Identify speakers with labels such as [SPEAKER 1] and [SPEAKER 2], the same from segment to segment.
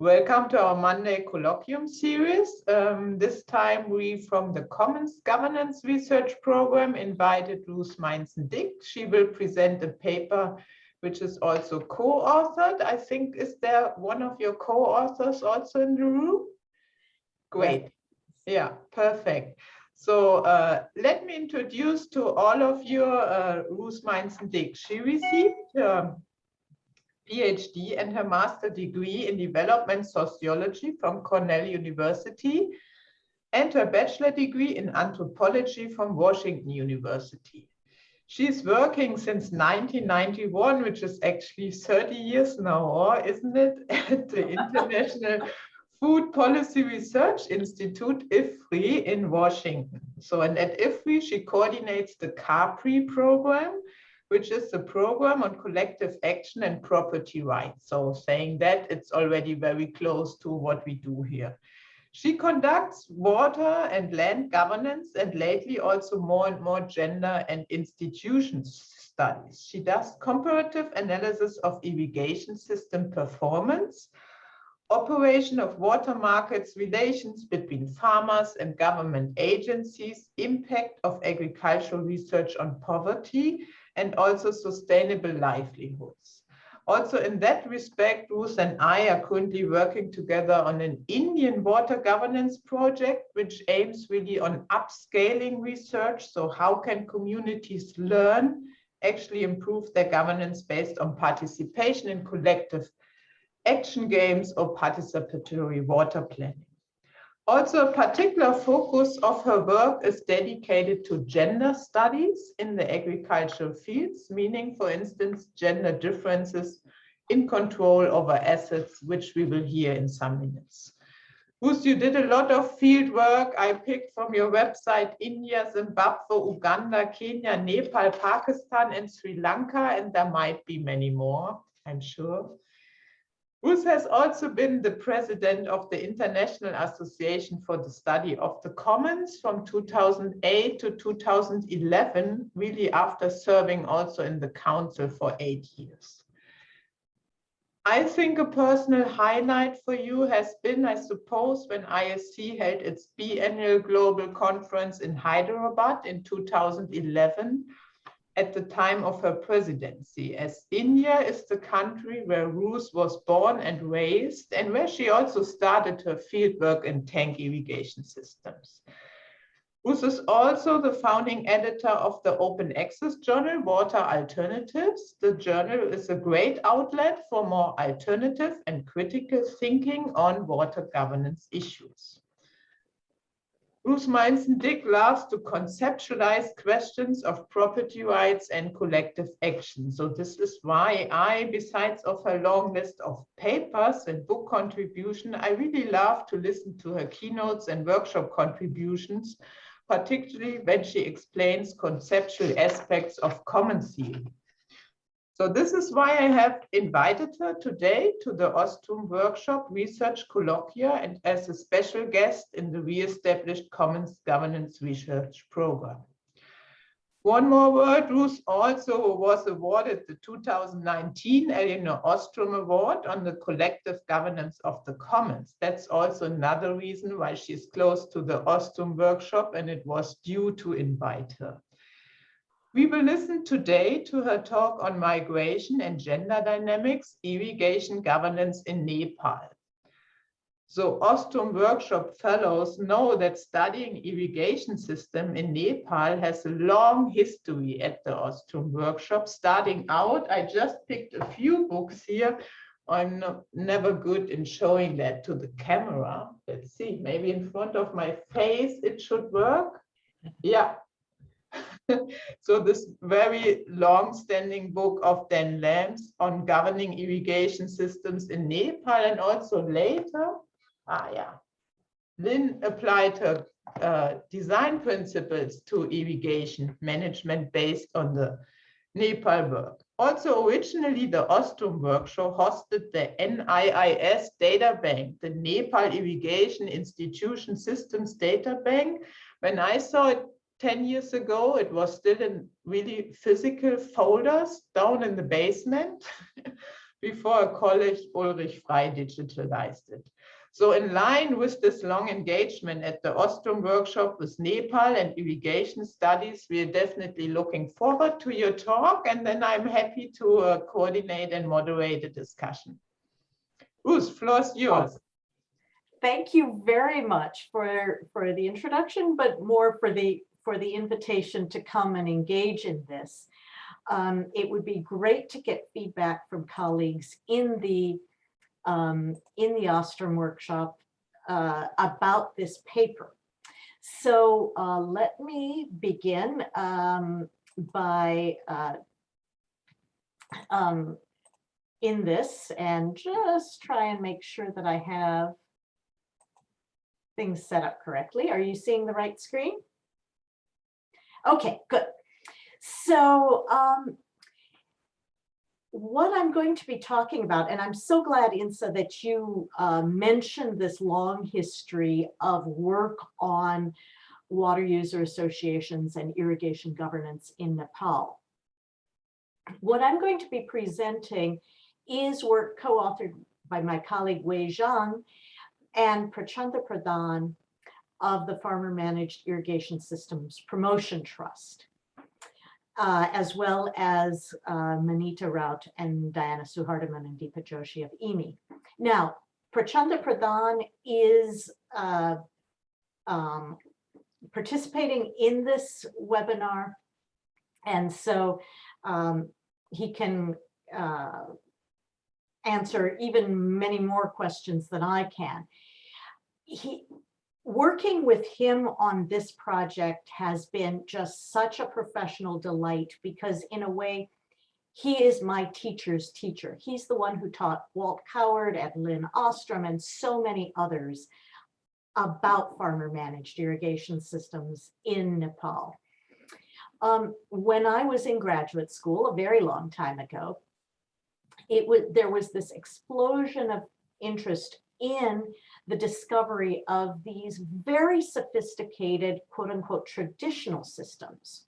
[SPEAKER 1] Welcome to our Monday Colloquium series. This time we, from the Commons Governance Research Program, invited Ruth Meinzen-Dick. She will present a paper which is also co-authored. I think, is there one of your co-authors also in the room? Great. Yeah, perfect. So let me introduce to all of you Ruth Meinzen-Dick. She received PhD and her master degree in development sociology from Cornell University and her bachelor degree in anthropology from Washington University. She's working since 1991, which is actually 30 years now, or isn't it, at the International Food Policy Research Institute, IFRI, in Washington. So, and at IFRI, she coordinates the CAPRI program, which is the program on collective action and property rights. So saying that, it's already very close to what we do here. She conducts water and land governance and lately also more and more gender and institutions studies. She does comparative analysis of irrigation system performance, operation of water markets, relations between farmers and government agencies, impact of agricultural research on poverty, and also sustainable livelihoods. Also in that respect, Ruth and I are currently working together on an Indian water governance project, which aims really on upscaling research. So how can communities learn, actually improve their governance based on participation in collective action games or participatory water planning. Also, a particular focus of her work is dedicated to gender studies in the agricultural fields, meaning, for instance, gender differences in control over assets, which we will hear in some minutes. Ruth, you did a lot of field work. I picked from your website India, Zimbabwe, Uganda, Kenya, Nepal, Pakistan, and Sri Lanka, and there might be many more, I'm sure. Ruth has also been the president of the International Association for the Study of the Commons from 2008 to 2011, really after serving also in the council for 8 years. I think a personal highlight for you has been, I suppose, when ISC held its biennial global conference in Hyderabad in 2011, at the time of her presidency, as India is the country where Ruth was born and raised, and where she also started her fieldwork in tank irrigation systems. Ruth is also the founding editor of the open access journal, Water Alternatives. The journal is a great outlet for more alternative and critical thinking on water governance issues. Ruth Meinzen-Dick loves to conceptualize questions of property rights and collective action. So this is why I, besides of her long list of papers and book contribution, I really love to listen to her keynotes and workshop contributions, particularly when she explains conceptual aspects of common theory. So this is why I have invited her today to the Ostrom Workshop Research Colloquia and as a special guest in the re-established Commons Governance Research Program. One more word, Ruth also was awarded the 2019 Elinor Ostrom Award on the collective governance of the commons. That's also another reason why she's close to the Ostrom Workshop, and it was due to invite her. We will listen today to her talk on migration and gender dynamics, irrigation governance in Nepal. So Ostrom Workshop fellows know that studying irrigation system in Nepal has a long history at the Ostrom Workshop. Starting out, I just picked a few books here. I'm never good in showing that to the camera. Let's see, maybe in front of my face it should work. Yeah. So this very long-standing book of Dan Lamb's on governing irrigation systems in Nepal, and also later, Lynn applied her design principles to irrigation management based on the Nepal work. Also, originally, the Ostrom Workshop hosted the NIIS data bank, the Nepal Irrigation Institution Systems data bank. When I saw it 10 years ago, it was still in really physical folders down in the basement. before a colleague, Ulrich Frey, digitalized it. So in line with this long engagement at the Ostrom workshop with Nepal and irrigation studies, we are definitely looking forward to your talk, and then I'm happy to coordinate and moderate the discussion. Ruth, floor is yours.
[SPEAKER 2] Thank you very much for the introduction, but more for the invitation to come and engage in this. It would be great to get feedback from colleagues in the Ostrom workshop about this paper. So let me begin by in this and just try and make sure that I have things set up correctly. Are you seeing the right screen? Okay, good. So what I'm going to be talking about, and I'm so glad, Insa, that you mentioned this long history of work on water user associations and irrigation governance in Nepal. What I'm going to be presenting is work co-authored by my colleague Wei Zhang and Prachanda Pradhan of the Farmer Managed Irrigation Systems Promotion Trust, as well as Manita Raut and Diana Suhardiman and Deepa Joshi of IMI. Now, Prachanda Pradhan is participating in this webinar, and so he can answer even many more questions than I can. Working with him on this project has been just such a professional delight, because in a way, he is my teacher's teacher. He's the one who taught Walt Coward and Lynn Ostrom and so many others about farmer managed irrigation systems in Nepal. When I was in graduate school a very long time ago, there was this explosion of interest in the discovery of these very sophisticated, quote unquote, traditional systems,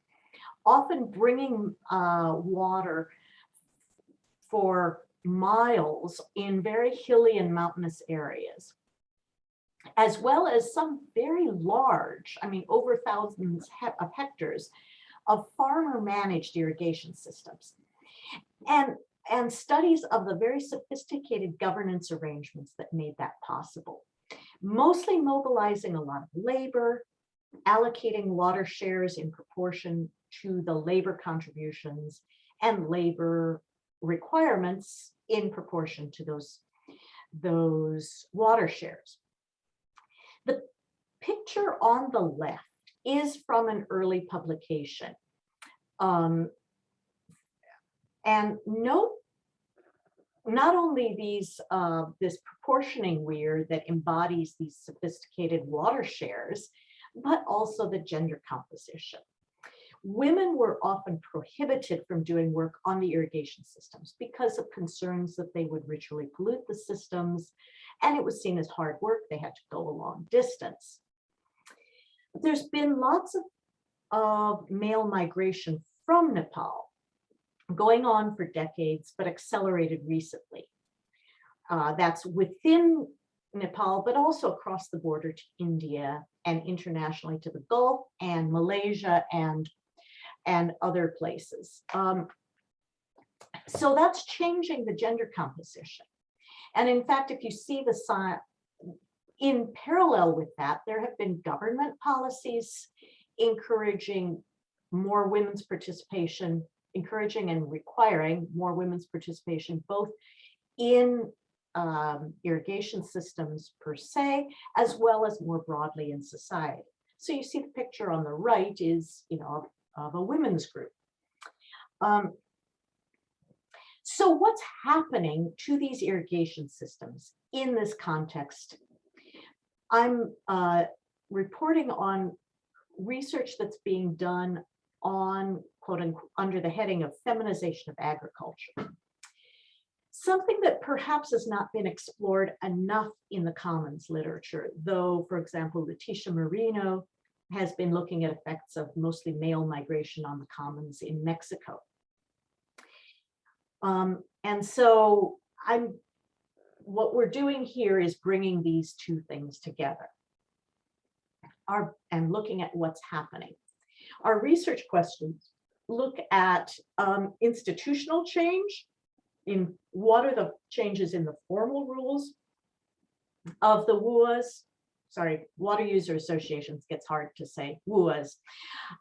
[SPEAKER 2] often bringing water for miles in very hilly and mountainous areas, as well as some very large, I mean, over thousands of hectares of farmer managed irrigation systems. And studies of the very sophisticated governance arrangements that made that possible, mostly mobilizing a lot of labor, allocating water shares in proportion to the labor contributions and labor requirements in proportion to those water shares. The picture on the left is from an early publication. And note not only this proportioning weir that embodies these sophisticated water shares, but also the gender composition. Women were often prohibited from doing work on the irrigation systems because of concerns that they would ritually pollute the systems, and it was seen as hard work. They had to go a long distance. There's been lots of male migration from Nepal, going on for decades, but accelerated recently. That's within Nepal, but also across the border to India and internationally to the Gulf and Malaysia and other places. So that's changing the gender composition. And in fact, if you see the sign, in parallel with that, there have been government policies encouraging more women's participation, encouraging and requiring more women's participation, both in irrigation systems per se, as well as more broadly in society. So you see the picture on the right is, of a women's group. So what's happening to these irrigation systems in this context? I'm reporting on research that's being done on, quote unquote, under the heading of feminization of agriculture. Something that perhaps has not been explored enough in the commons literature, though, for example, Leticia Marino has been looking at effects of mostly male migration on the commons in Mexico. And so what we're doing here is bringing these two things together and looking at what's happening. Our research questions look at institutional change. In what are the changes in the formal rules of the WUAs, sorry, water user associations, gets hard to say, WUAs,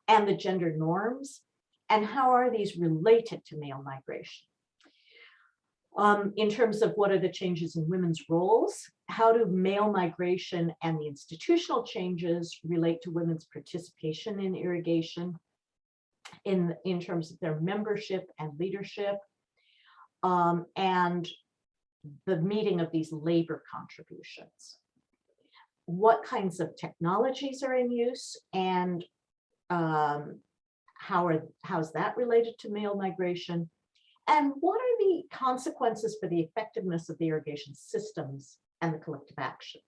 [SPEAKER 2] and the gender norms, and how are these related to male migration? In terms of what are the changes in women's roles, how do male migration and the institutional changes relate to women's participation in irrigation in terms of their membership and leadership, and the meeting of these labor contributions. What kinds of technologies are in use, and how's that related to male migration? And what are the consequences for the effectiveness of the irrigation systems and the collective action?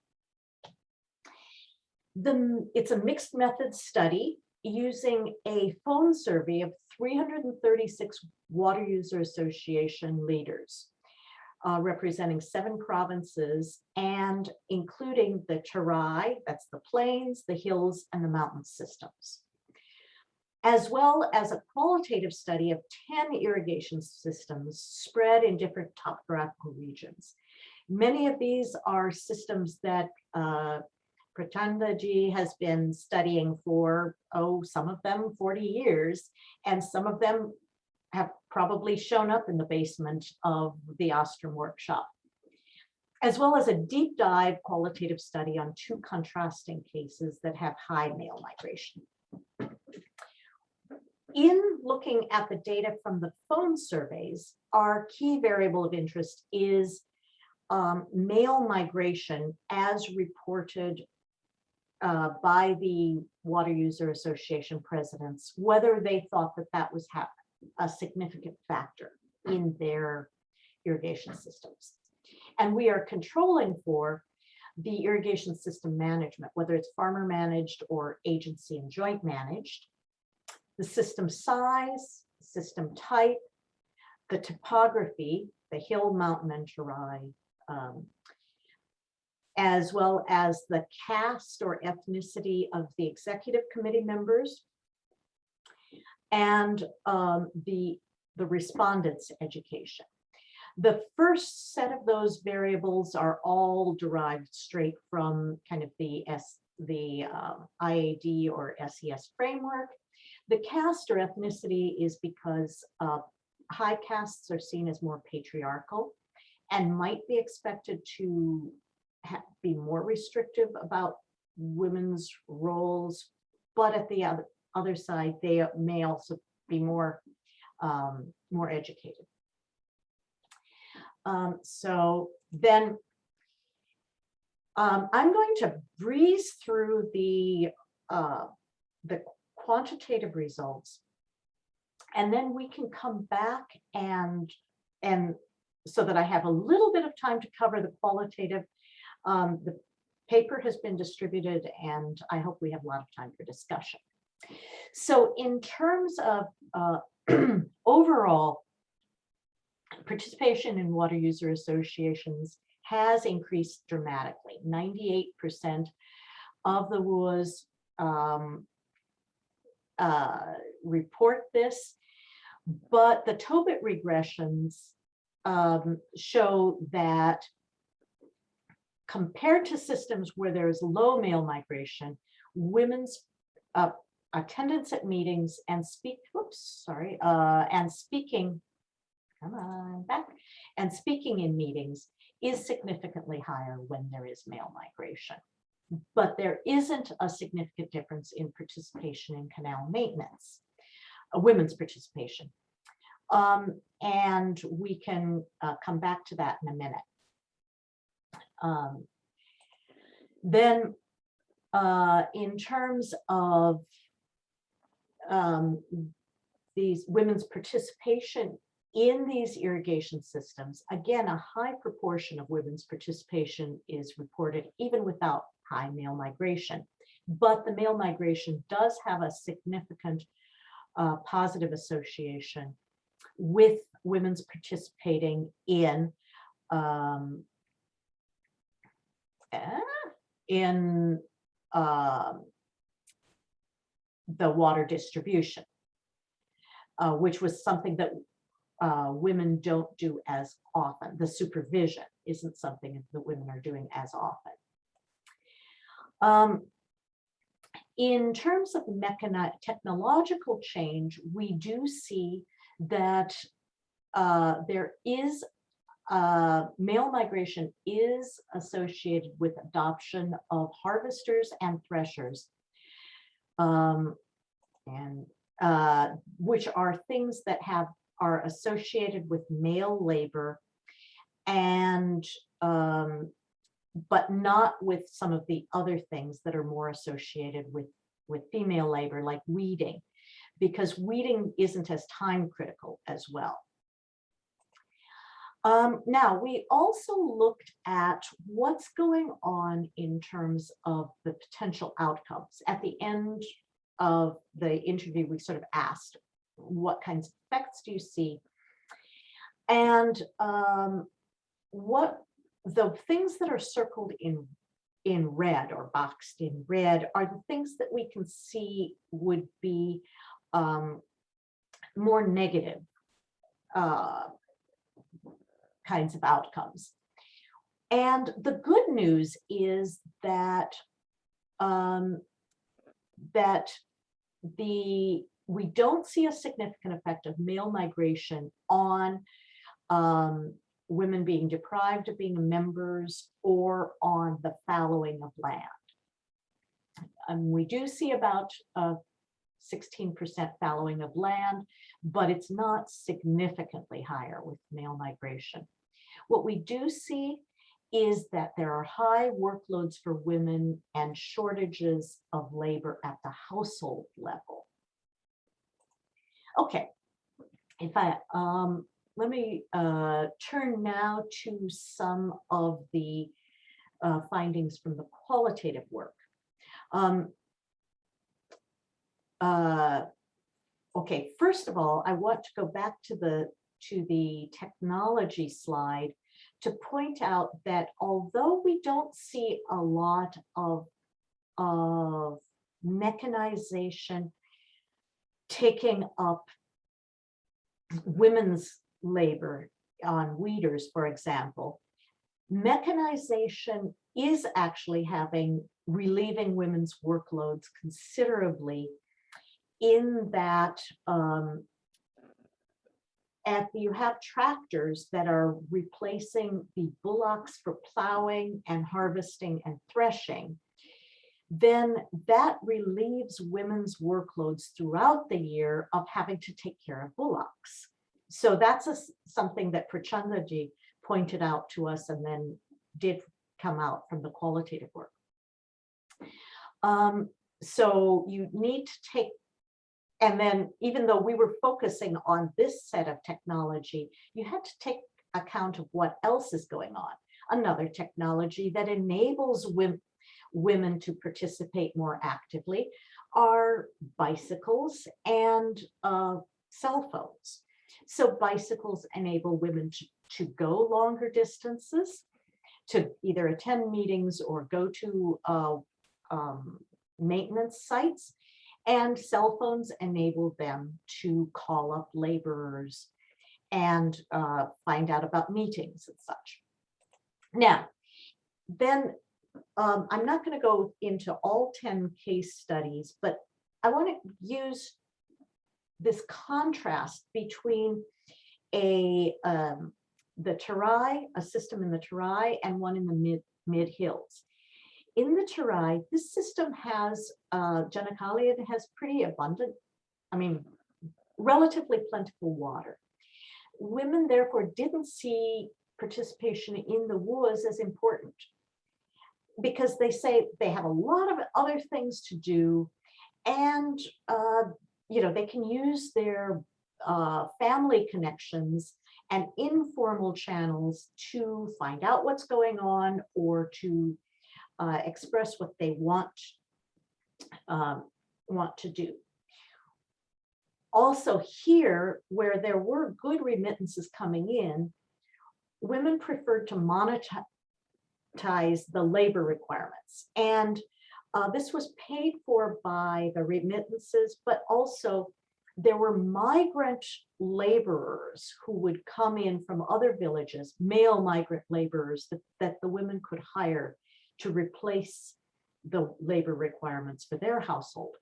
[SPEAKER 2] It's a mixed method study using a phone survey of 336 water user association leaders, representing 7 provinces and including the Terai, that's the plains, the hills, and the mountain systems, as well as a qualitative study of 10 irrigation systems spread in different topographical regions. Many of these are systems that Prachanda ji has been studying for, some of them 40 years, and some of them have probably shown up in the basement of the Ostrom workshop, as well as a deep dive qualitative study on 2 contrasting cases that have high male migration. In looking at the data from the phone surveys, our key variable of interest is male migration as reported by the Water User Association presidents, whether they thought that that was a significant factor in their irrigation systems. And we are controlling for the irrigation system management, whether it's farmer managed or agency and joint managed, the system size, system type, the topography, the hill, mountain, and terai, as well as the caste or ethnicity of the executive committee members, and the respondents' education. The first set of those variables are all derived straight from kind of the IAD or SES framework. The caste or ethnicity is because high castes are seen as more patriarchal and might be expected to be more restrictive about women's roles, but at the other side, they may also be more educated. So then I'm going to breeze through the quantitative results, and then we can come back and so that I have a little bit of time to cover the qualitative. The paper has been distributed, and I hope we have a lot of time for discussion. So in terms of overall participation in water user associations has increased dramatically. 98% of the WUAs report this, but the Tobit regressions show that compared to systems where there's low male migration, women's attendance at meetings and speaking in meetings is significantly higher when there is male migration. But there isn't a significant difference in participation in canal maintenance, women's participation. And we can come back to that in a minute. Then in terms of these women's participation in these irrigation systems, again, a high proportion of women's participation is reported even without high male migration. But the male migration does have a significant positive association with women's participating in in the water distribution, which was something that women don't do as often. The supervision isn't something that women are doing as often. In terms of technological change, we do see that there is male migration is associated with adoption of harvesters and threshers, which are things that are associated with male labor, and but not with some of the other things that are more associated with female labor, like weeding, because weeding isn't as time critical as well. Now, we also looked at what's going on in terms of the potential outcomes. At the end of the interview, we sort of asked, what kinds of effects do you see? And what the things that are circled in red or boxed in red are the things that we can see would be more negative kinds of outcomes. And the good news is that we don't see a significant effect of male migration on women being deprived of being members or on the fallowing of land. We do see about 16% fallowing of land, but it's not significantly higher with male migration. What we do see is that there are high workloads for women and shortages of labor at the household level. Okay, let me turn now to some of the findings from the qualitative work. Okay, first of all, I want to go back to the technology slide to point out that although we don't see a lot of mechanization taking up women's labor on weeders, for example, mechanization is actually relieving women's workloads considerably, in that you have tractors that are replacing the bullocks for plowing and harvesting and threshing, then that relieves women's workloads throughout the year of having to take care of bullocks. So that's something that Prachanda pointed out to us and then did come out from the qualitative work. So you need to take, and then even though we were focusing on this set of technology, you had to take account of what else is going on. Another technology that enables women to participate more actively are bicycles and cell phones. So bicycles enable women to go longer distances, to either attend meetings or go to maintenance sites, and cell phones enable them to call up laborers and find out about meetings and such. Now, then I'm not going to go into all 10 case studies, but I want to use this contrast between the Terai, a system in the Terai, and one in the mid hills. In the Terai, this system has Janakalia, it has pretty abundant, relatively plentiful water. Women therefore didn't see participation in the WUAs as important, because they say they have a lot of other things to do, and they can use their family connections and informal channels to find out what's going on or to express what they want to do. Also here, where there were good remittances coming in, women preferred to monetize the labor requirements. And this was paid for by the remittances, but also there were migrant laborers who would come in from other villages, male migrant laborers that the women could hire to replace the labor requirements for their household.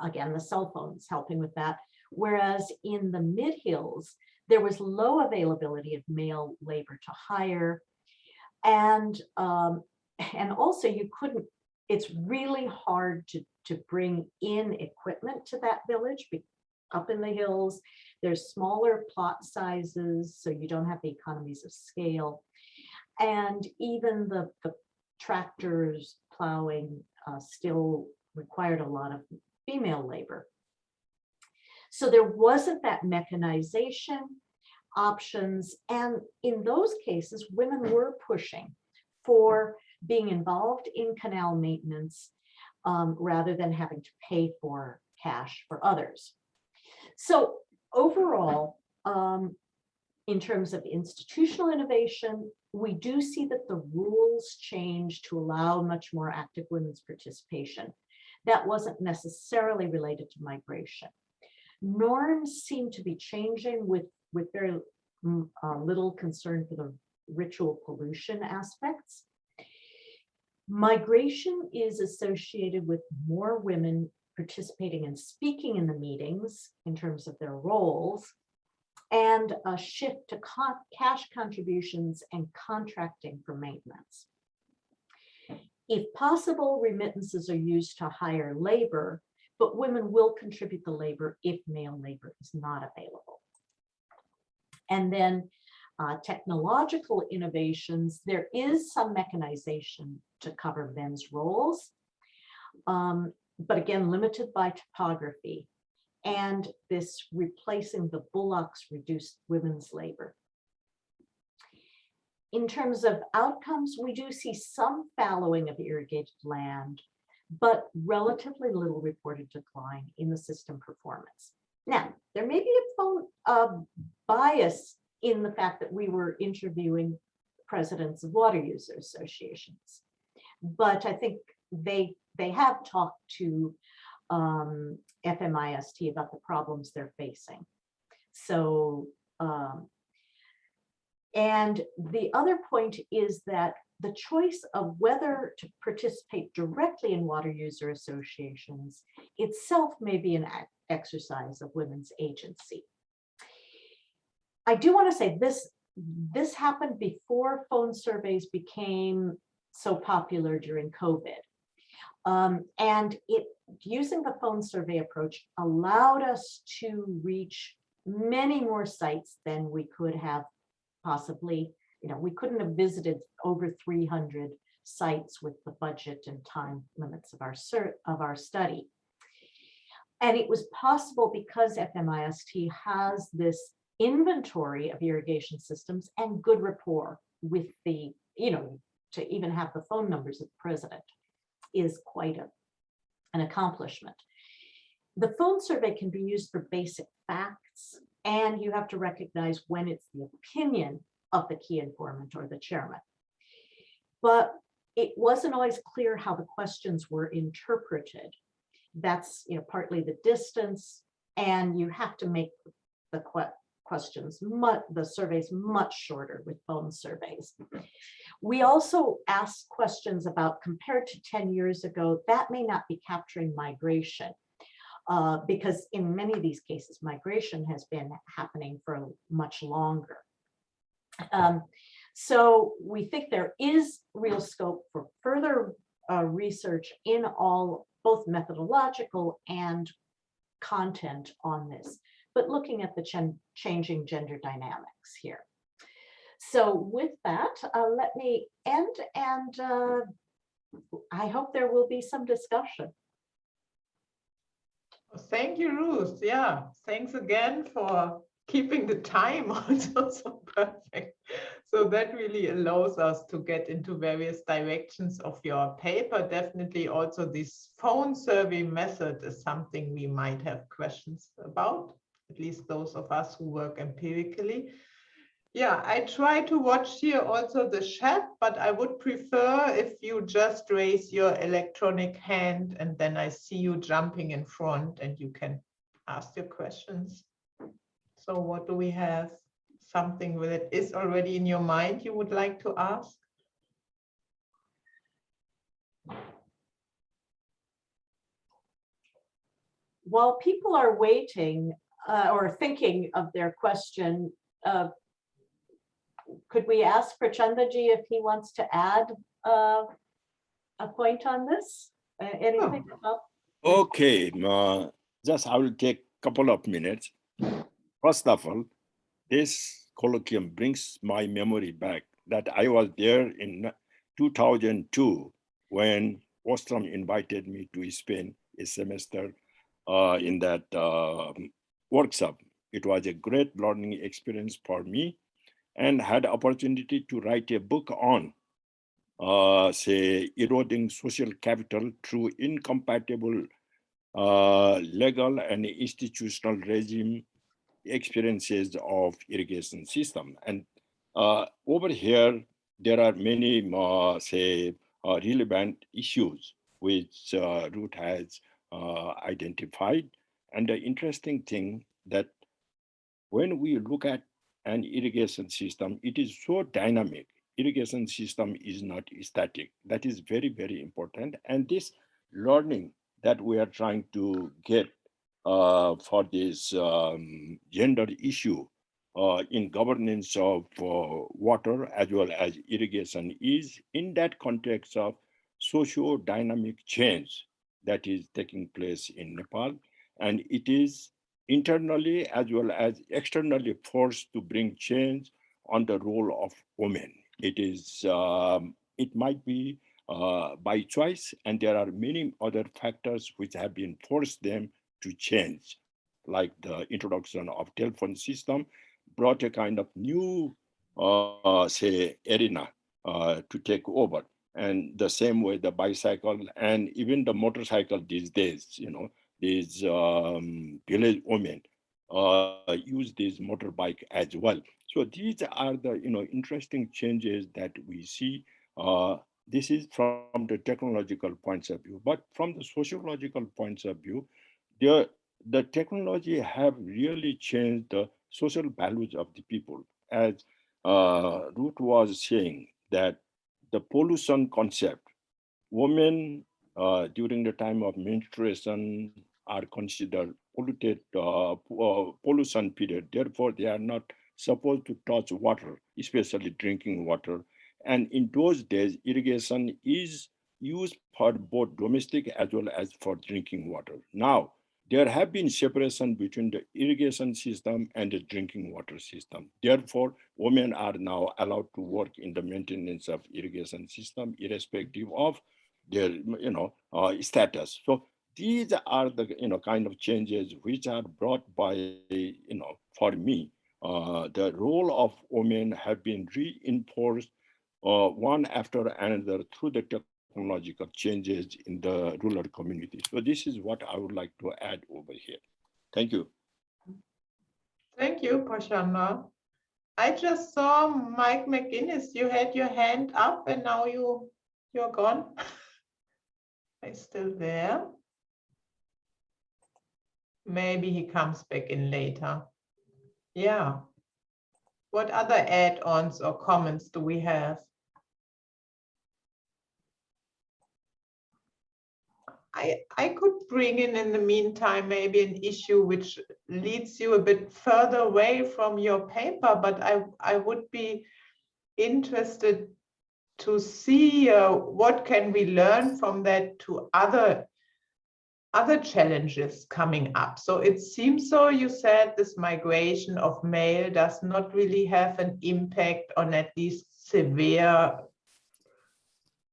[SPEAKER 2] Again, the cell phones helping with that. Whereas in the mid-hills, there was low availability of male labor to hire. And also you couldn't, it's really hard to bring in equipment to that village. Up in the hills, there's smaller plot sizes, so you don't have the economies of scale. And even the tractors plowing still required a lot of female labor. So there wasn't that mechanization options. And in those cases, women were pushing for being involved in canal maintenance rather than having to pay for cash for others. So overall, in terms of institutional innovation, we do see that the rules change to allow much more active women's participation. That wasn't necessarily related to migration. Norms seem to be changing with very little concern for the ritual pollution aspects. Migration is associated with more women participating and speaking in the meetings in terms of their roles, and a shift to cash contributions and contracting for maintenance. If possible, remittances are used to hire labor, but women will contribute the labor if male labor is not available. And then technological innovations, there is some mechanization to cover men's roles, but again, limited by topography. And this replacing the bullocks reduced women's labor. In terms of outcomes, we do see some fallowing of irrigated land, but relatively little reported decline in the system performance. Now, there may be a bias in the fact that we were interviewing presidents of water user associations, but I think they have talked to FMIST about the problems they're facing. So, and the other point is that the choice of whether to participate directly in water user associations itself may be an exercise of women's agency. I do want to say this happened before phone surveys became so popular during COVID. And using the phone survey approach allowed us to reach many more sites than we could have possibly. We couldn't have visited over 300 sites with the budget and time limits of our study. And it was possible because FMIST has this inventory of irrigation systems and good rapport with the, to even have the phone numbers of the president is quite an accomplishment. The phone survey can be used for basic facts, and you have to recognize when it's the opinion of the key informant or the chairman. But it wasn't always clear how the questions were interpreted. That's partly the distance, and you have to make the the surveys much shorter with phone surveys. We also asked questions about, compared to 10 years ago, that may not be capturing migration, because in many of these cases, migration has been happening for much longer. So we think there is real scope for further research in both methodological and content on this, but looking at the changing gender dynamics here. So with that, let me end, and I hope there will be some discussion.
[SPEAKER 1] Thank you, Ruth. Yeah, thanks again for keeping the time also so perfect. So that really allows us to get into various directions of your paper. Definitely also this phone survey method is something we might have questions about, at least those of us who work empirically. Yeah, I try to watch here also the chat, but I would prefer if you just raise your electronic hand and then I see you jumping in front and you can ask your questions. So what do we have? Something that is already in your mind you would like to ask?
[SPEAKER 2] While people are waiting or thinking of their question, could we ask Prachandaji if he wants to add a point on this? Anything about?
[SPEAKER 3] Okay, just I will take a couple of minutes. First of all, this colloquium brings my memory back that I was there in 2002 when Ostrom invited me to Spain a semester in that workshop. It was a great learning experience for me and had opportunity to write a book on say eroding social capital through incompatible legal and institutional regime experiences of irrigation system. And over here, there are many, say, relevant issues which Ruth has identified. And the interesting thing that when we look at an irrigation system, it is so dynamic. Irrigation system is not static. That is very, very important. And this learning that we are trying to get for this gender issue in governance of water as well as irrigation is in that context of socio-dynamic change that is taking place in Nepal. And it is internally as well as externally forced to bring change on the role of women. It is, it might be by choice, and there are many other factors which have been forced them to change, like the introduction of telephone system brought a kind of new, say, arena to take over. And the same way the bicycle and even the motorcycle these days, you know, these village women use this motorbike as well. So these are the interesting changes that we see. This is from the technological points of view, but from the sociological points of view, the technology have really changed the social values of the people. As Ruth was saying, that the pollution concept, women during the time of menstruation are considered polluted pollution period. Therefore, they are not supposed to touch water, especially drinking water. And in those days, irrigation is used for both domestic as well as for drinking water. Now, there have been separation between the irrigation system and the drinking water system. Therefore, women are now allowed to work in the maintenance of irrigation system, irrespective of their status. So these are the kind of changes which are brought by for me. The role of women have been reinforced one after another through the technological changes in the rural community. So this is what I would like to add over here. Thank you.
[SPEAKER 1] Thank you, Prachanda. I just saw Mike McGinnis. You had your hand up and now you're gone. He's still there. Maybe he comes back in later. Yeah. What other add-ons or comments do we have? I could bring in the meantime, maybe an issue which leads you a bit further away from your paper, but I would be interested to see what can we learn from that to other challenges coming up. So it seems so you said this migration of male does not really have an impact on at least severe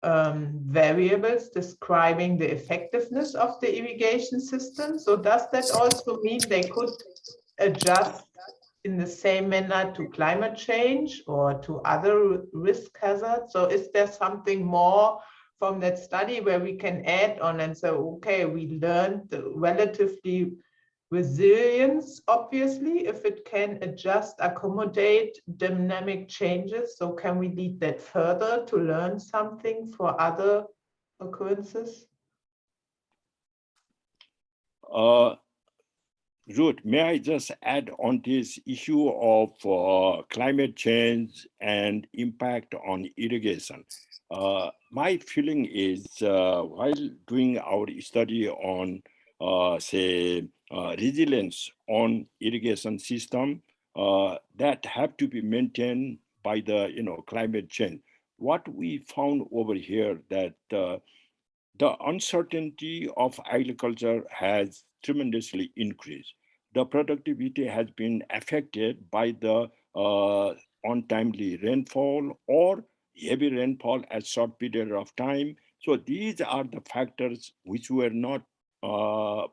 [SPEAKER 1] variables describing the effectiveness of the irrigation system. So does that also mean they could adjust in the same manner to climate change or to other risk hazards? So is there something more from that study where we can add on and say, okay, we learned the relatively resilience, obviously, if it can adjust, accommodate dynamic changes. So can we lead that further to learn something for other occurrences?
[SPEAKER 3] Ruth, may I just add on this issue of climate change and impact on irrigation? My feeling is while doing our study on, resilience on irrigation system that have to be maintained by the climate change, what we found over here that the uncertainty of agriculture has tremendously increased. The productivity has been affected by the untimely rainfall or heavy rainfall at short period of time. So these are the factors which were not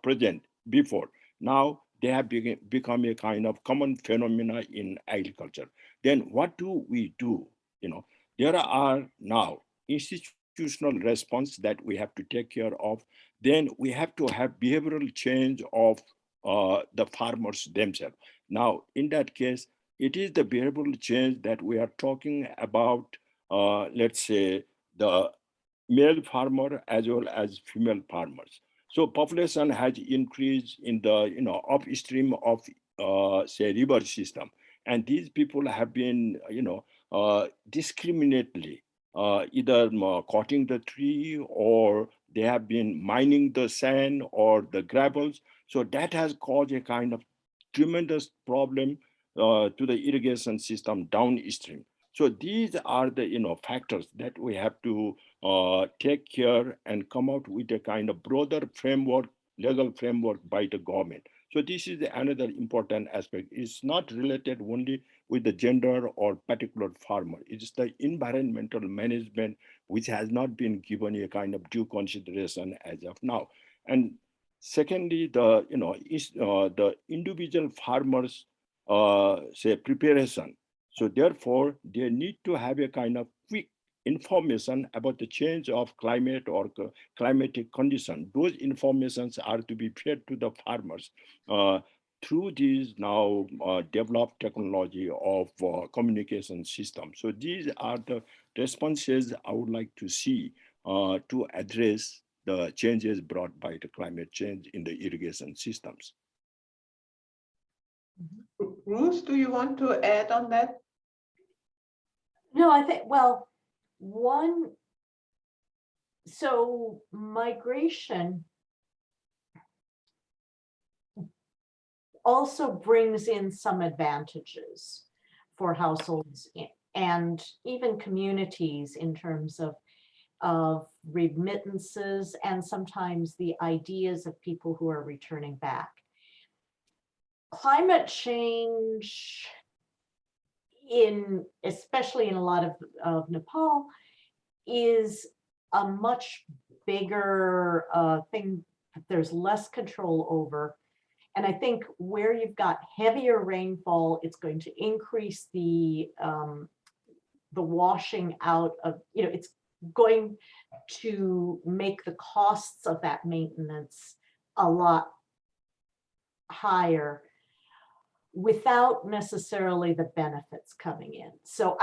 [SPEAKER 3] present before. Now they have become a kind of common phenomena in agriculture. Then what do we do? There are now institutional response that we have to take care of. Then we have to have behavioral change of the farmers themselves. Now, in that case, it is the behavioral change that we are talking about, let's say, the male farmer as well as female farmers. So population has increased in the upstream of say river system, and these people have been discriminately either cutting the tree or they have been mining the sand or the gravels. So that has caused a kind of tremendous problem to the irrigation system downstream. So these are the factors that we have to take care and come out with a kind of broader framework, legal framework by the government. So this is another important aspect. It's not related only with the gender or particular farmer. It's the environmental management which has not been given a kind of due consideration as of now. And secondly, the individual farmers say preparation. So therefore, they need to have a kind of quick information about the change of climate or climatic condition. Those informations are to be fed to the farmers through these now developed technology of communication systems. So these are the responses I would like to see to address the changes brought by the climate change in the irrigation systems.
[SPEAKER 1] Ruth, do you want to add on that?
[SPEAKER 2] No, I think, well, so migration also brings in some advantages for households and even communities in terms of remittances and sometimes the ideas of people who are returning back. Climate change, especially in a lot of Nepal, is a much bigger thing that there's less control over. And I think where you've got heavier rainfall, it's going to increase the washing out of, it's going to make the costs of that maintenance a lot higher without necessarily the benefits coming in. So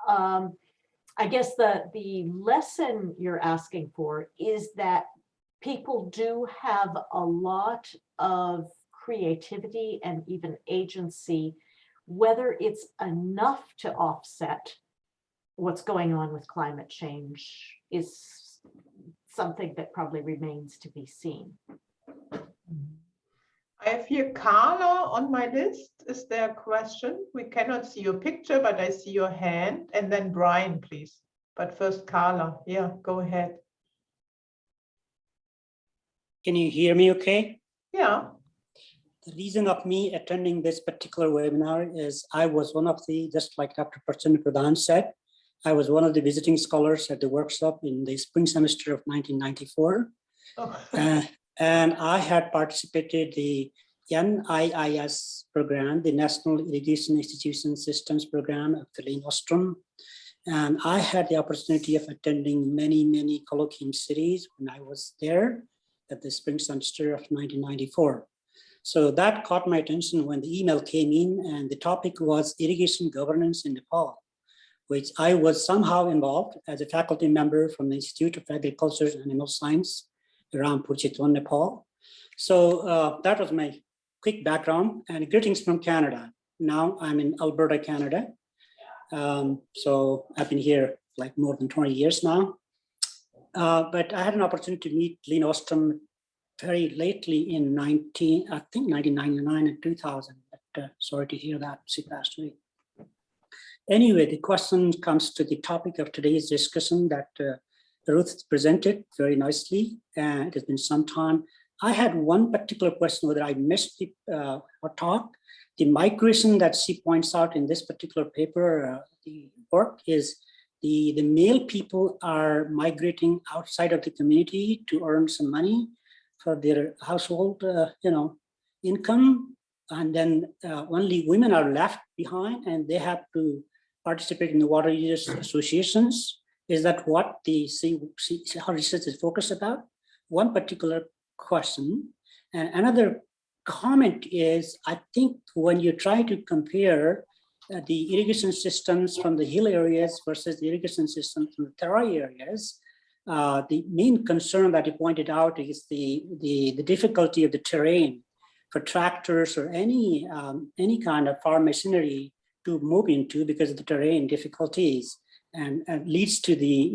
[SPEAKER 2] I guess the lesson you're asking for is that people do have a lot of creativity and even agency, whether it's enough to offset what's going on with climate change is something that probably remains to be seen.
[SPEAKER 1] I have here Carla on my list. Is there a question? We cannot see your picture, but I see your hand. And then Brian, please. But first, Carla. Yeah, go ahead.
[SPEAKER 4] Can you hear me okay?
[SPEAKER 1] Yeah.
[SPEAKER 4] The reason of me attending this particular webinar is I was one of the, just like Dr. Prachanda Pradhan said, I was one of the visiting scholars at the workshop in the spring semester of 1994. Oh. And I had participated the NIIS program, the National Irrigation Institution Systems program of the Ostrom. And I had the opportunity of attending many colloquium cities when I was there at the spring semester of 1994. So that caught my attention when the email came in, and the topic was irrigation governance in Nepal, which I was somehow involved as a faculty member from the Institute of Agriculture and Animal Science around Chitwan, Nepal. So that was my quick background, and greetings from Canada. Now I'm in Alberta, Canada. So I've been here like more than 20 years now. But I had an opportunity to meet Lynn Ostrom very lately in 1999 and 2000. But sorry to hear that she passed away. Anyway, the question comes to the topic of today's discussion that Ruth presented very nicely, and it has been some time. I had one particular question, whether I missed the talk. The migration that she points out in this particular paper, the work is the male people are migrating outside of the community to earn some money for their household, income, and then only women are left behind, and they have to participate in the water users associations. Is that what the how research is focused about? One particular question. And another comment is, I think when you try to compare the irrigation systems from the hill areas versus the irrigation systems from the terai areas, the main concern that you pointed out is the difficulty of the terrain for tractors or any kind of farm machinery to move into because of the terrain difficulties, and leads to the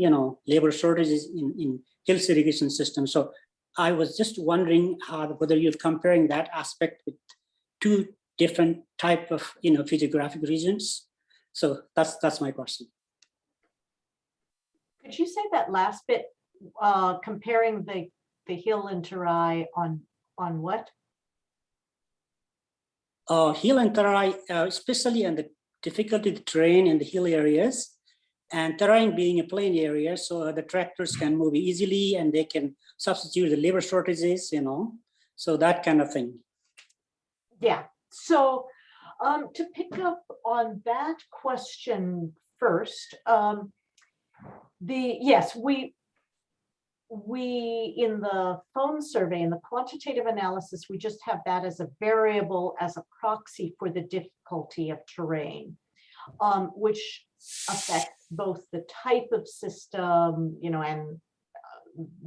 [SPEAKER 4] labor shortages in hills irrigation systems. So I was just wondering whether you're comparing that aspect with two different type of physiographic regions. So that's my question.
[SPEAKER 2] Could you say that last bit, comparing the hill and terai on what?
[SPEAKER 4] Hill and terai, especially on the difficulty of the terrain in the hill areas, and terrain being a plain area, so the tractors can move easily and they can substitute the labor shortages, so that kind of thing.
[SPEAKER 2] Yeah, so to pick up on that question first, yes, we in the phone survey, in the quantitative analysis, we just have that as a variable, as a proxy for the difficulty of terrain, which affects both the type of system, and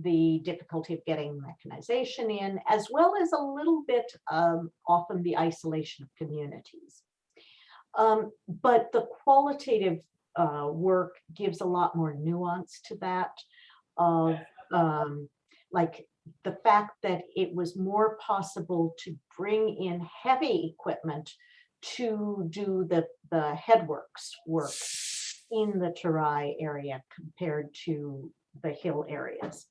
[SPEAKER 2] the difficulty of getting mechanization in, as well as a little bit often the isolation of communities. But the qualitative work gives a lot more nuance to that, of like the fact that it was more possible to bring in heavy equipment to do the headworks work in the terai area compared to the hill areas.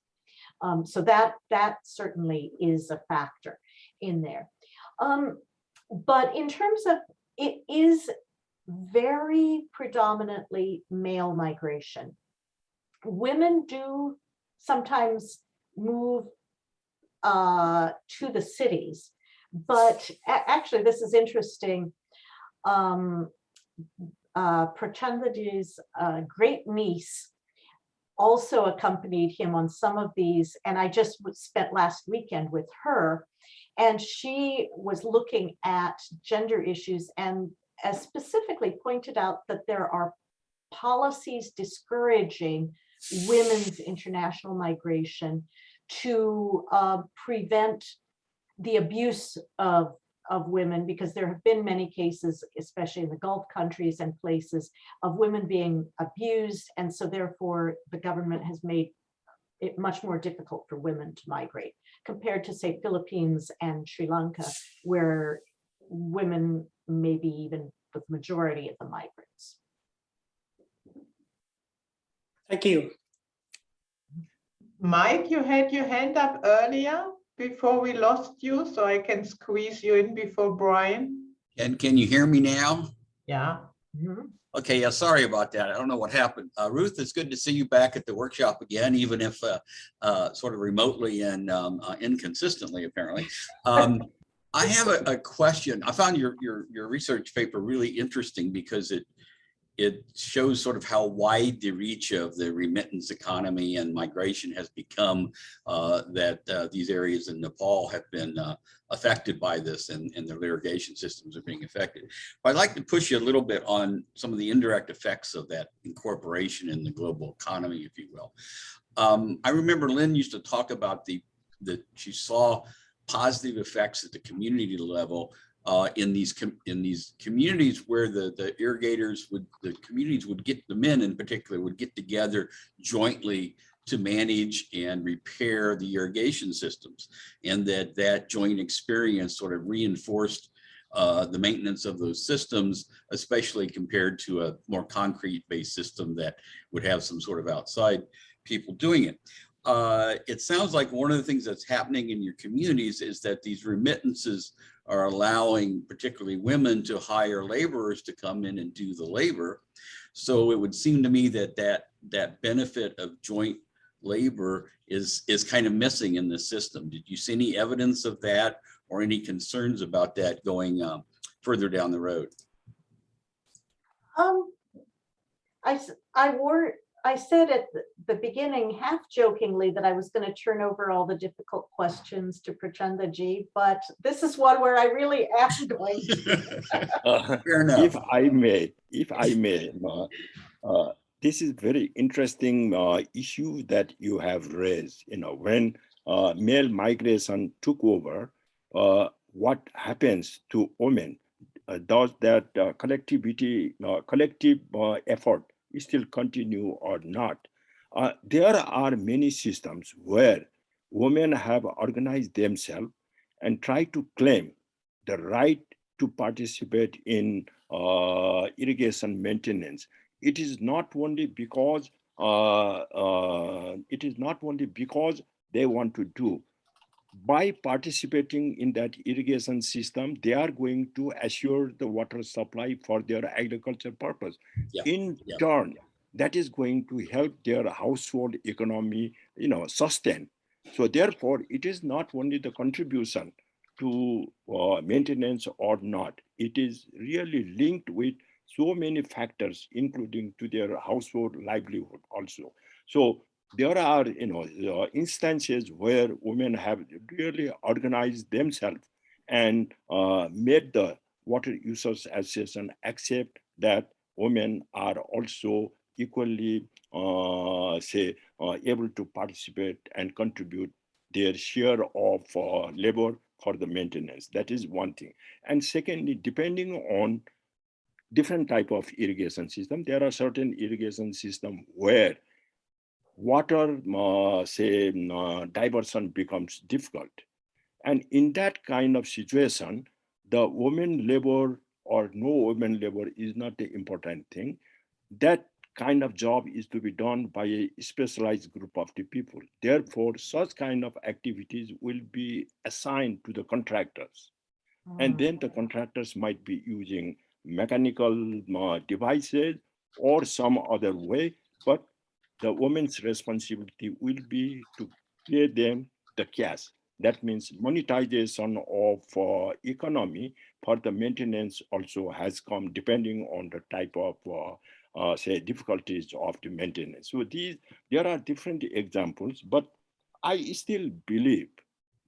[SPEAKER 2] So that certainly is a factor in there. But in terms of, it is very predominantly male migration. Women do sometimes move to the cities, but actually this is interesting. Prachanda's great niece also accompanied him on some of these, and I just spent last weekend with her, and she was looking at gender issues and specifically pointed out that there are policies discouraging women's international migration to prevent the abuse of women, because there have been many cases, especially in the Gulf countries and places, of women being abused. And so therefore the government has made it much more difficult for women to migrate compared to, say, Philippines and Sri Lanka, where women may be even the majority of the migrants.
[SPEAKER 4] Thank you.
[SPEAKER 1] Mike, you had your hand up earlier before we lost you, so I can squeeze you in before Brian.
[SPEAKER 5] And can you hear me now?
[SPEAKER 1] Yeah. Mm-hmm.
[SPEAKER 5] Okay, yeah, sorry about that. I don't know what happened. Ruth, it's good to see you back at the workshop again, even if sort of remotely and inconsistently, apparently. I have a question. I found your research paper really interesting because it shows sort of how wide the reach of the remittance economy and migration has become, that these areas in Nepal have been affected by this, and their irrigation systems are being affected. But I'd like to push you a little bit on some of the indirect effects of that incorporation in the global economy, if you will. I remember Lynn used to talk about that she saw positive effects at the community level in these communities where the irrigators the communities would get, the men in particular would get together jointly to manage and repair the irrigation systems, and that joint experience sort of reinforced the maintenance of those systems, especially compared to a more concrete based system that would have some sort of outside people doing it. It sounds like one of the things that's happening in your communities is that these remittances are allowing particularly women to hire laborers to come in and do the labor. So it would seem to me that that benefit of joint labor is kind of missing in the system. Did you see any evidence of that, or any concerns about that going further down the road?
[SPEAKER 2] I said at the beginning, half jokingly, that I was going to turn over all the difficult questions to Prachanda ji, but this is one where I really am going to.
[SPEAKER 5] Fair enough.
[SPEAKER 3] If I may, this is very interesting issue that you have raised. When male migration took over, what happens to women? Does that collective effort still continue or not? There are many systems where women have organized themselves and try to claim the right to participate in irrigation maintenance. It is not only because they want to do. By participating in that irrigation system, they are going to assure the water supply for their agriculture purpose.
[SPEAKER 5] Yeah.
[SPEAKER 3] In turn, that is going to help their household economy, sustain. So therefore, it is not only the contribution to maintenance or not. It is really linked with so many factors, including to their household livelihood also. So there are, instances where women have really organized themselves and made the Water Users Association accept that women are also equally, able to participate and contribute their share of labor for the maintenance. That is one thing. And secondly, depending on different type of irrigation system, there are certain irrigation system where water, diversion becomes difficult. And in that kind of situation, the women labor or no women labor is not the important thing. That kind of job is to be done by a specialized group of the people. Therefore, such kind of activities will be assigned to the contractors. And then the contractors might be using mechanical devices or some other way, but the woman's responsibility will be to pay them the cash. That means monetization of economy for the maintenance also has come, depending on the type of difficulties of the maintenance. So there are different examples, but I still believe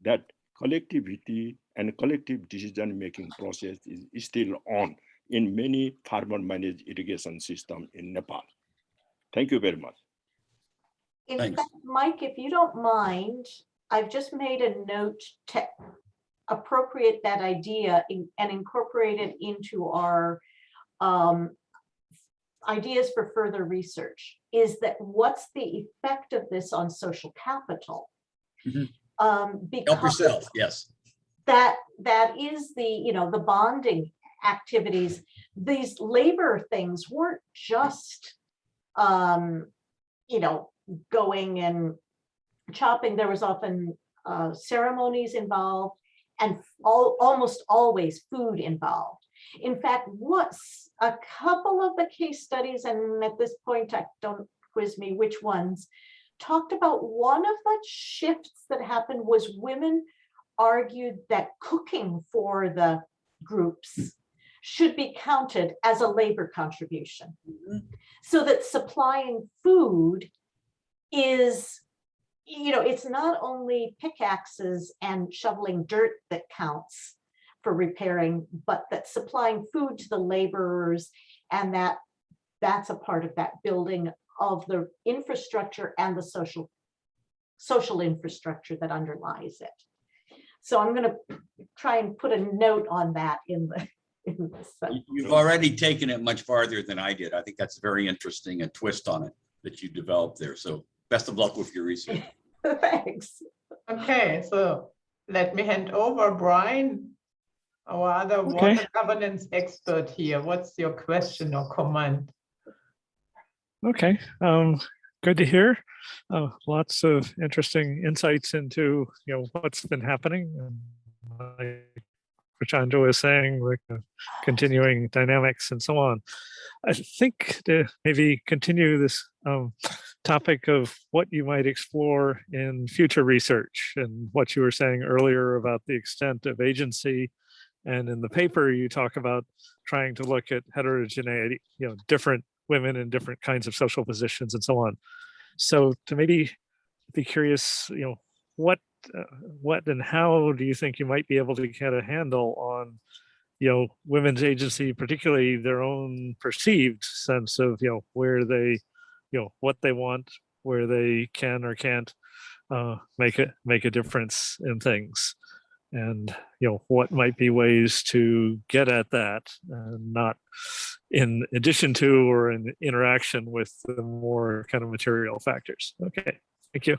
[SPEAKER 3] that collectivity and collective decision-making process is still on in many farmer-managed irrigation systems in Nepal. Thank you very much.
[SPEAKER 2] In
[SPEAKER 5] Thanks.
[SPEAKER 2] fact, Mike, if you don't mind, I've just made a note to appropriate that idea and incorporate it into our ideas for further research. Is that what's the effect of this on social capital?
[SPEAKER 5] Help yourself, yes.
[SPEAKER 2] That is the bonding activities. These labor things weren't just going and chopping. There was often ceremonies involved, and almost always food involved. In fact, what's a couple of the case studies, and at this point, don't quiz me which ones, talked about one of the shifts that happened was women argued that cooking for the groups should be counted as a labor contribution. So that supplying food is, it's not only pickaxes and shoveling dirt that counts for repairing, but that supplying food to the laborers, and that's a part of that building of the infrastructure and the social infrastructure that underlies it. So I'm going to try and put a note on that in this.
[SPEAKER 5] You've already taken it much farther than I did. I think that's very interesting, a twist on it that you developed there. So best of luck with your research.
[SPEAKER 2] Thanks.
[SPEAKER 1] Okay, so let me hand over Brian, our other water governance expert here. What's your question or comment?
[SPEAKER 6] Okay, good to hear. Lots of interesting insights into what's been happening. And like Prachanda was saying, like continuing dynamics and so on. I think to maybe continue this topic of what you might explore in future research and what you were saying earlier about the extent of agency. And in the paper, you talk about trying to look at heterogeneity, different women in different kinds of social positions and so on. So to maybe be curious, what and how do you think you might be able to get a handle on, women's agency, particularly their own perceived sense of, where they, what they want, where they can or can't make a difference in things, and what might be ways to get at that, not in addition to or in interaction with the more kind of material factors. Okay, thank you.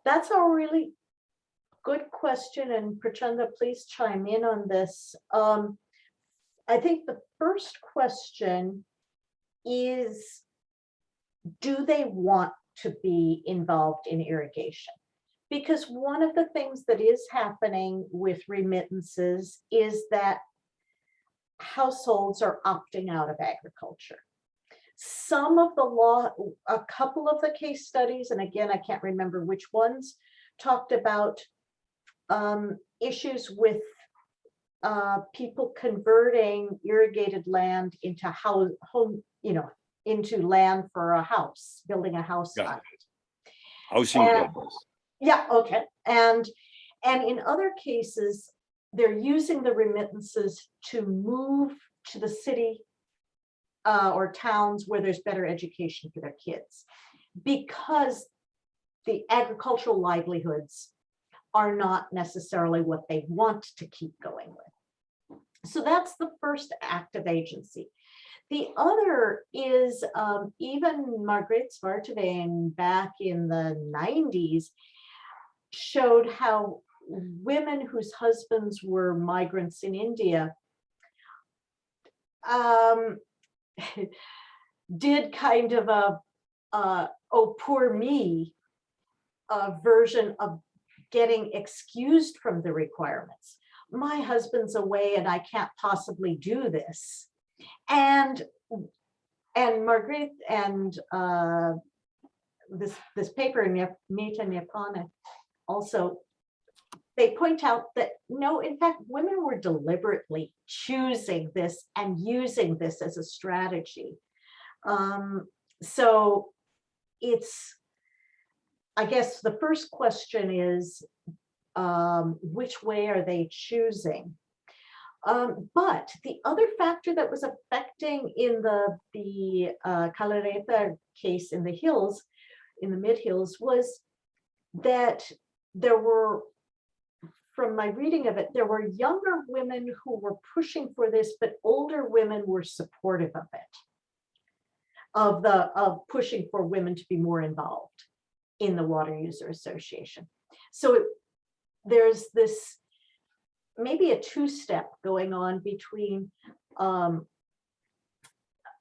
[SPEAKER 2] That's a really good question, and Prachanda, please chime in on this. I think the first question is, do they want to be involved in irrigation? Because one of the things that is happening with remittances is that households are opting out of agriculture. Some of the law, a couple of the case studies, and again, I can't remember which ones, talked about issues with people converting irrigated land into into land for a house, building a house on it.
[SPEAKER 3] Housing bubbles.
[SPEAKER 2] Yeah, okay. And in other cases, they're using the remittances to move to the city or towns where there's better education for their kids, because the agricultural livelihoods are not necessarily what they want to keep going with. So that's the first act of agency. The other is even Margrethe Svarteveen back in the 90s showed how women whose husbands were migrants in India did kind of a oh poor me version of getting excused from the requirements. My husband's away and I can't possibly do this. And Margrethe and this paper, Nita Nepane, also, they point out that no, in fact, women were deliberately choosing this and using this as a strategy. So it's, I guess the first question is, which way are they choosing? But the other factor that was affecting in the Kalareta case in the hills, in the mid-hills, was that there were, from my reading of it, there were younger women who were pushing for this, but older women were supportive of it, of pushing for women to be more involved in the Water User Association. So there's this maybe a two-step going on between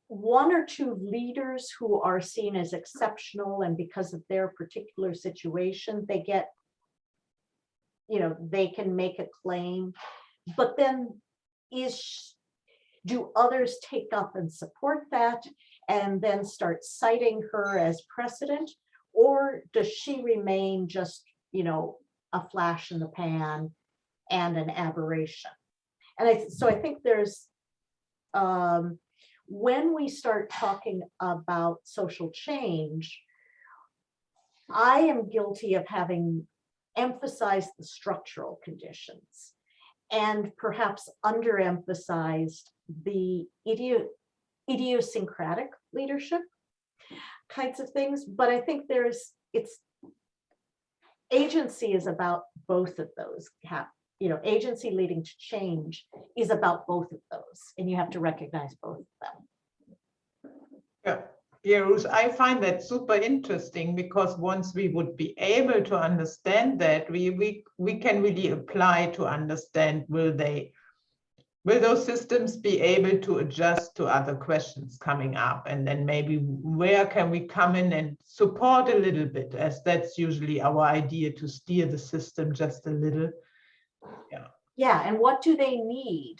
[SPEAKER 2] one or two leaders who are seen as exceptional, and because of their particular situation, they get, they can make a claim, but then do others take up and support that and then start citing her as precedent, or does she remain just, a flash in the pan and an aberration. And so I think there's, when we start talking about social change, I am guilty of having emphasized the structural conditions and perhaps underemphasized the idiosyncratic leadership kinds of things. But I think agency is about both of those. Agency leading to change is about both of those, and you have to recognize both of them.
[SPEAKER 1] Yeah, Ruth, I find that super interesting, because once we would be able to understand that, we can really apply to understand, will those systems be able to adjust to other questions coming up? And then maybe where can we come in and support a little bit, as that's usually our idea, to steer the system just a little.
[SPEAKER 2] Yeah, and what do they need?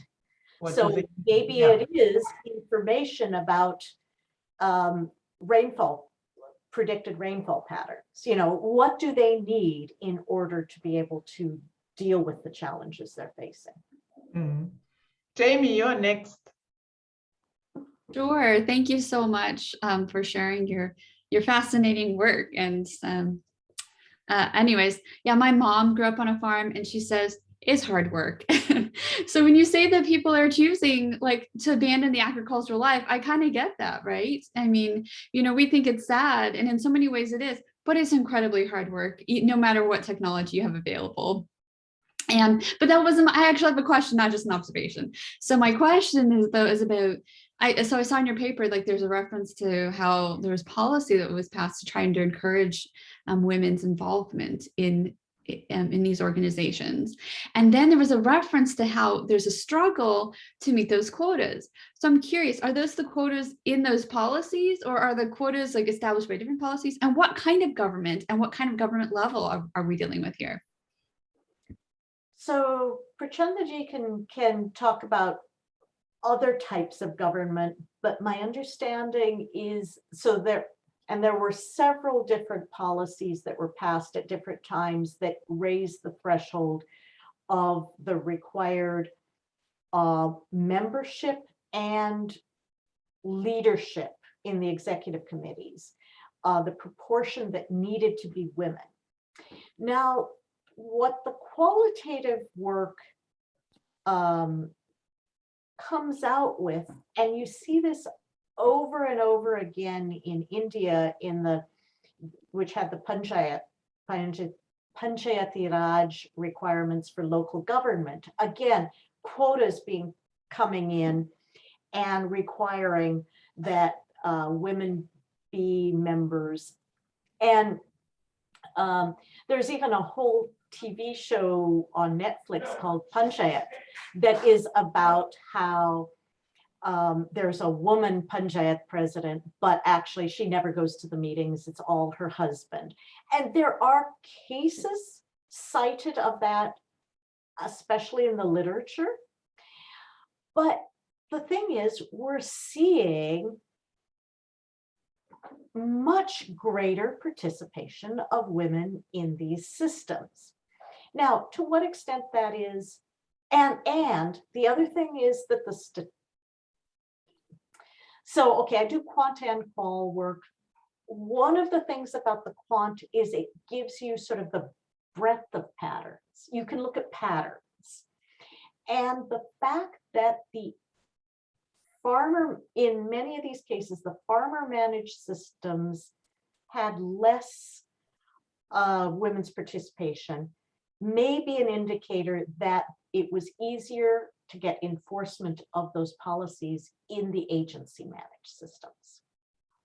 [SPEAKER 2] Maybe it is information about predicted rainfall patterns. What do they need in order to be able to deal with the challenges they're facing?
[SPEAKER 1] Mm. Jamie, you're next.
[SPEAKER 7] Sure. Thank you so much for sharing your fascinating work. And anyways, yeah, my mom grew up on a farm, and she says it's hard work. So when you say that people are choosing to abandon the agricultural life, I kind of get that, right? I mean, we think it's sad, and in so many ways it is, but it's incredibly hard work, no matter what technology you have available. But that wasn't, I actually have a question, not just an observation. So my question is about, I saw in your paper, there's a reference to how there was policy that was passed to try and to encourage women's involvement in these organizations. And then there was a reference to how there's a struggle to meet those quotas. So I'm curious, are those the quotas in those policies, or are the quotas established by different policies? And what kind of government and what kind of government level are we dealing with here?
[SPEAKER 2] So Prachanda can talk about other types of government, but my understanding is, there were several different policies that were passed at different times that raised the threshold of the required membership and leadership in the executive committees, the proportion that needed to be women. Now, what the qualitative work comes out with, and you see this over and over again in India, which had the Panchayati Raj requirements for local government. Again, quotas coming in and requiring that women be members. And there's even a whole TV show on Netflix called Panchayat that is about how there's a woman Panchayat president, but actually she never goes to the meetings. It's all her husband. And there are cases cited of that, especially in the literature. But the thing is, we're seeing much greater participation of women in these systems. Now, to what extent that is, and the other thing is that I do quant and qual work. One of the things about the quant is it gives you sort of the breadth of patterns. You can look at patterns. And the fact that the farmer, in many of these cases, the farmer managed systems had less women's participation may be an indicator that it was easier to get enforcement of those policies in the agency managed systems.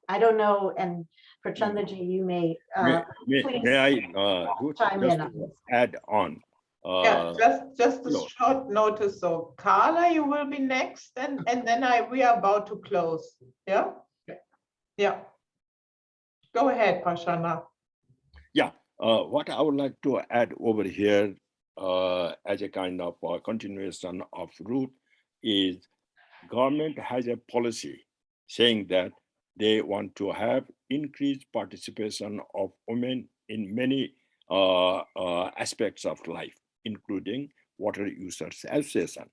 [SPEAKER 2] I don't know, and Prachandaji, you may please chime in on this.
[SPEAKER 3] Add on.
[SPEAKER 1] Just a short notice. So Carla, you will be next, and then we are about to close. Yeah. Go ahead, Prachanda.
[SPEAKER 3] Yeah. What I would like to add over here as a kind of continuation of Ruth is government has a policy saying that they want to have increased participation of women in many aspects of life, including Water Users Association.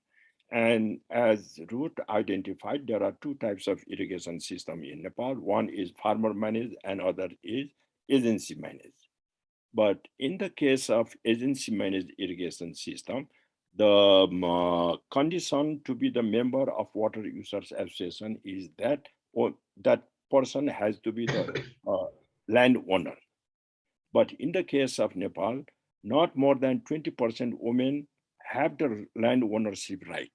[SPEAKER 3] And as Ruth identified, there are two types of irrigation system in Nepal. One is farmer managed and other is agency managed. But in the case of agency managed irrigation system, the condition to be the member of Water Users Association is that that person has to be the landowner. But in the case of Nepal, not more than 20% women have the land ownership right.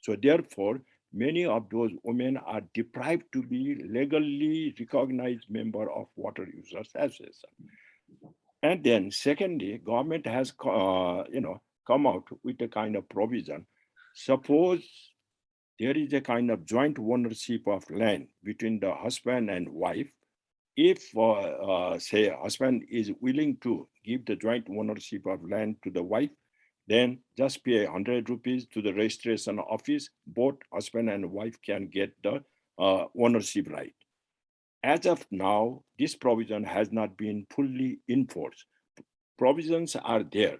[SPEAKER 3] So therefore, many of those women are deprived to be legally recognized member of Water Users Association. And then secondly, government has come out with a kind of provision. Suppose there is a kind of joint ownership of land between the husband and wife. If say husband is willing to give the joint ownership of land to the wife, then just pay 100 rupees to the registration office. Both husband and wife can get the ownership right. As of now, this provision has not been fully enforced. Provisions are there.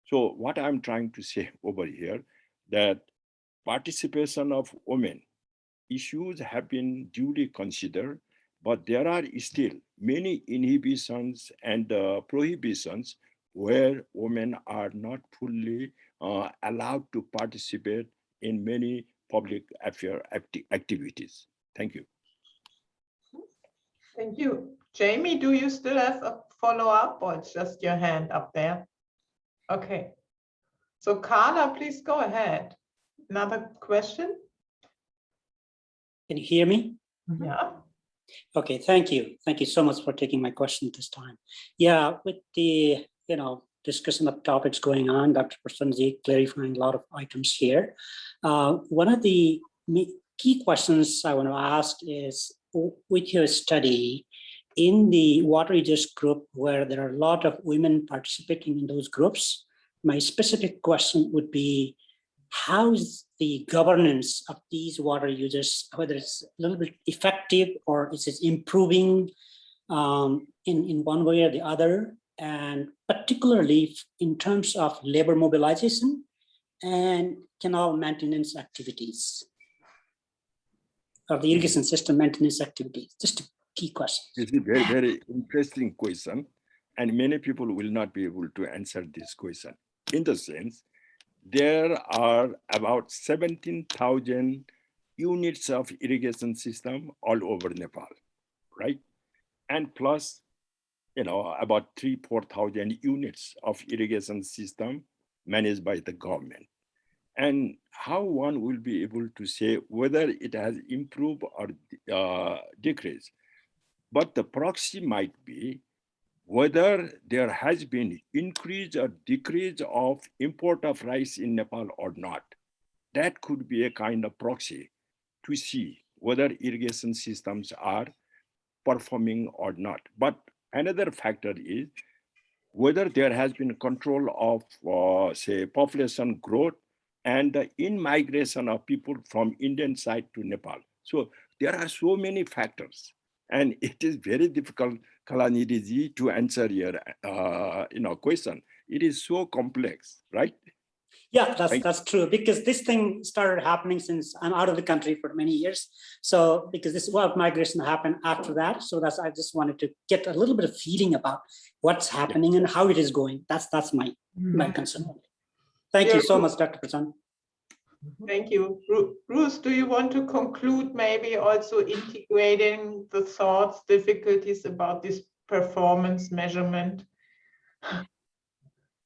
[SPEAKER 3] So what I'm trying to say over here, that participation of women issues have been duly considered, but there are still many inhibitions and prohibitions where women are not fully allowed to participate in many public affair activities. Thank you.
[SPEAKER 1] Thank you. Jamie, do you still have a follow-up or it's just your hand up there? Okay. So Carla, please go ahead. Another question?
[SPEAKER 4] Can you hear me?
[SPEAKER 1] Yeah.
[SPEAKER 4] Okay, thank you. Thank you so much for taking my question this time. Yeah, with the discussion of topics going on, Dr. Prachanda clarifying a lot of items here. One of the key questions I want to ask is, with your study in the water users group where there are a lot of women participating in those groups, my specific question would be, how is the governance of these water users, whether it's a little bit effective or is it improving in one way or the other, and particularly in terms of labor mobilization and canal maintenance activities, or the irrigation system maintenance activities? Just a key question.
[SPEAKER 3] It's a very, very interesting question, and many people will not be able to answer this question. In the sense, there are about 17,000 units of irrigation system all over Nepal, right? And plus, about 3,000-4,000 units of irrigation system managed by the government. And how one will be able to say whether it has improved or decreased. But the proxy might be whether there has been increase or decrease of import of rice in Nepal or not. That could be a kind of proxy to see whether irrigation systems are performing or not. But another factor is whether there has been control of, say, population growth and the in-migration of people from Indian side to Nepal. So there are so many factors, and it is very difficult, Kalanidiji, to answer your question. It is so complex, right?
[SPEAKER 4] Yeah, that's true, because this thing started happening since I'm out of the country for many years. So because this world migration happened after that, so I just wanted to get a little bit of feeling about what's happening and how it is going. That's my concern. Thank you so much, Dr. Prachanda.
[SPEAKER 1] Thank you. Ruth, do you want to conclude maybe also integrating the thoughts, difficulties about this performance measurement?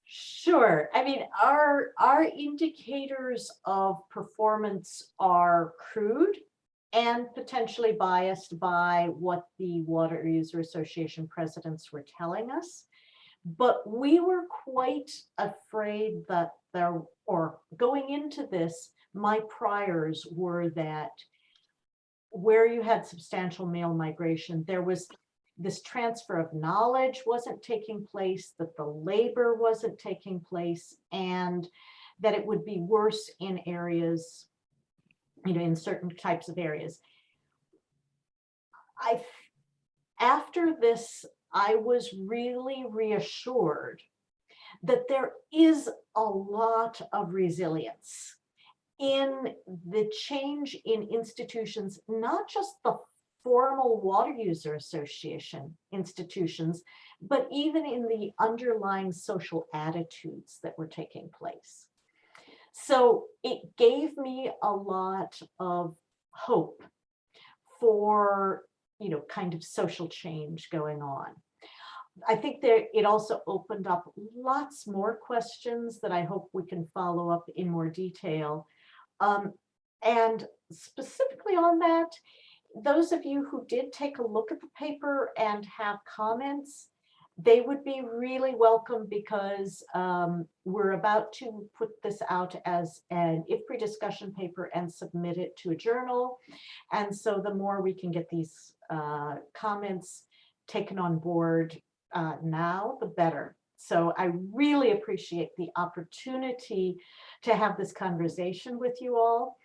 [SPEAKER 2] Sure. I mean, our indicators of performance are crude and potentially biased by what the Water User Association presidents were telling us. But we were quite afraid that going into this, my priors were that where you had substantial male migration, there was this transfer of knowledge wasn't taking place, that the labor wasn't taking place, and that it would be worse in areas, in certain types of areas. After this, I was really reassured that there is a lot of resilience in the change in institutions, not just the formal water user association institutions, but even in the underlying social attitudes that were taking place. So it gave me a lot of hope for, kind of social change going on. I think it also opened up lots more questions that I hope we can follow up in more detail. And specifically on that, those of you who did take a look at the paper and have comments, they would be really welcome, because we're about to put this out as an IFPRI discussion paper and submit it to a journal. And so the more we can get these comments taken on board now, the better. So I really appreciate the opportunity to have this conversation with you all.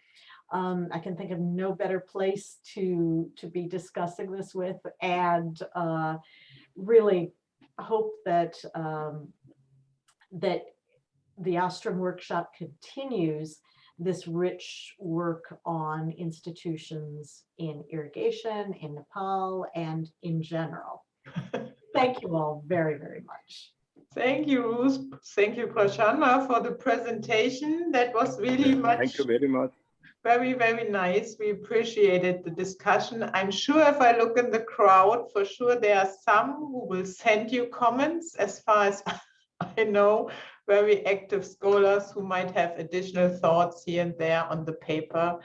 [SPEAKER 2] I can think of no better place to be discussing this with, and really hope that that the Ostrom workshop continues this rich work on institutions in irrigation, in Nepal, and in general. Thank you all very, very much.
[SPEAKER 1] Thank you, Ruth. Thank you, Prachanda, for the presentation. That was really much.
[SPEAKER 3] Thank you very much.
[SPEAKER 1] Very, very nice. We appreciated the discussion. I'm sure if I look in the crowd, for sure there are some who will send you comments. As far as I know, very active scholars who might have additional thoughts here and there on the paper.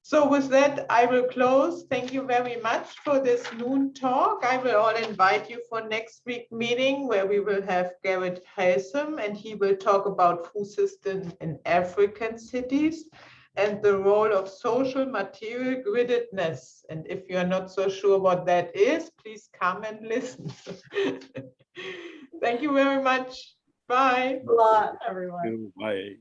[SPEAKER 1] So with that, I will close. Thank you very much for this noon talk. I will all invite you for next week meeting, where we will have Garrett Halsam, and he will talk about food systems in African cities and the role of social material griddedness. And if you are not so sure what that is, please come and listen. Thank you very much. Bye.
[SPEAKER 2] Thanks a lot, everyone.
[SPEAKER 3] Bye.